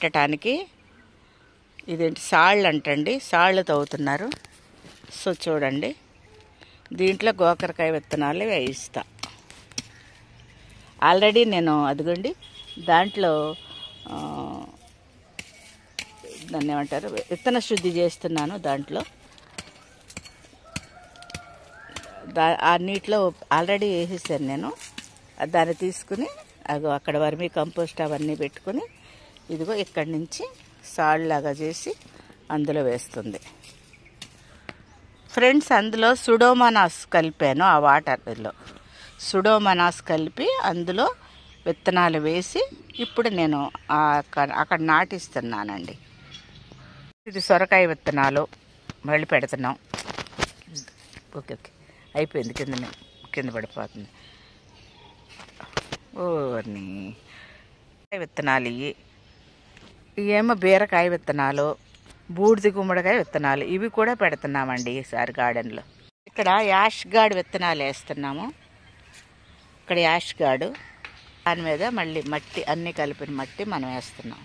పెట్టడానికి ఇదేంటి సాళ్ళు అంటండి, సాళ్ళు తవ్వుతున్నారు. సో చూడండి, దీంట్లో గోకరకాయ విత్తనాలు వేయిస్తా. ఆల్రెడీ నేను అదిగోండి దాంట్లో దాన్ని ఏమంటారు, విత్తన శుద్ధి చేస్తున్నాను. దాంట్లో ఆ నీటిలో ఆల్రెడీ వేసేసాను నేను. దాన్ని తీసుకుని అక్కడ వర్మీ కంపోస్ట్ అవన్నీ పెట్టుకుని ఇదిగో ఇక్కడి నుంచి సాల్ట్ లాగా చేసి అందులో వేస్తుంది. ఫ్రెండ్స్, అందులో సుడోమోనాస్ కలిపాను. ఆ వాటర్లో సుడోమోనాస్ కలిపి అందులో విత్తనాలు వేసి ఇప్పుడు నేను అక్కడ నాటిస్తున్నానండి. ఇది సొరకాయ విత్తనాలు మళ్ళీ పెడుతున్నాం. ఓకే ఓకే అయిపోయింది, కింద పడిపోతుంది. ఓర్ని విత్తనాలు ఇవేమో బీరకాయ విత్తనాలు, బూడిద గుమ్మడికాయ విత్తనాలు, ఇవి కూడా పెడుతున్నామండి ఈసారి గార్డెన్లో. ఇక్కడ యాష్ గార్డ్ విత్తనాలు వేస్తున్నాము. ఇక్కడ యాష్ గార్డు, దాని మీద మళ్ళీ మట్టి అన్నీ కలిపిన మట్టి మనం వేస్తున్నాం.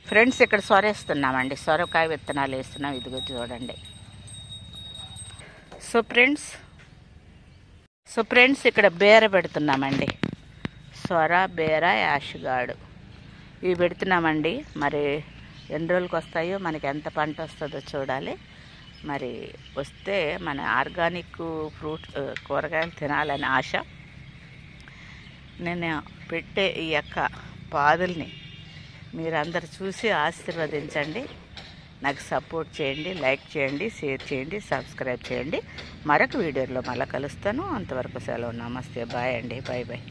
ఫ్రెండ్స్, ఇక్కడ సొరేస్తున్నామండి, సొరకాయ విత్తనాలు వేస్తున్నాం. ఇదిగో చూడండి. సో ఫ్రెండ్స్ ఇక్కడ బీర పెడుతున్నామండి. సొర, బీర, యాష్గాడు ఇవి పెడుతున్నామండి. మరి ఎన్ని రోజులకు వస్తాయో, మనకి ఎంత పంట వస్తుందో చూడాలి. మరి వస్తే మన ఆర్గానిక్ కూరగాయలు తినాలని ఆశ. నేను పెట్టే ఈ యొక్క పాదుల్ని మీరందరూ చూసి ఆశీర్వదించండి. నాకు సపోర్ట్ చేయండి, లైక్ చేయండి, షేర్ చేయండి, సబ్స్క్రైబ్ చేయండి. మరొక వీడియోలో మళ్ళీ కలుస్తాను. అంతవరకు సెలవు. నమస్తే, బాయ్ అండి, బాయ్ బాయ్.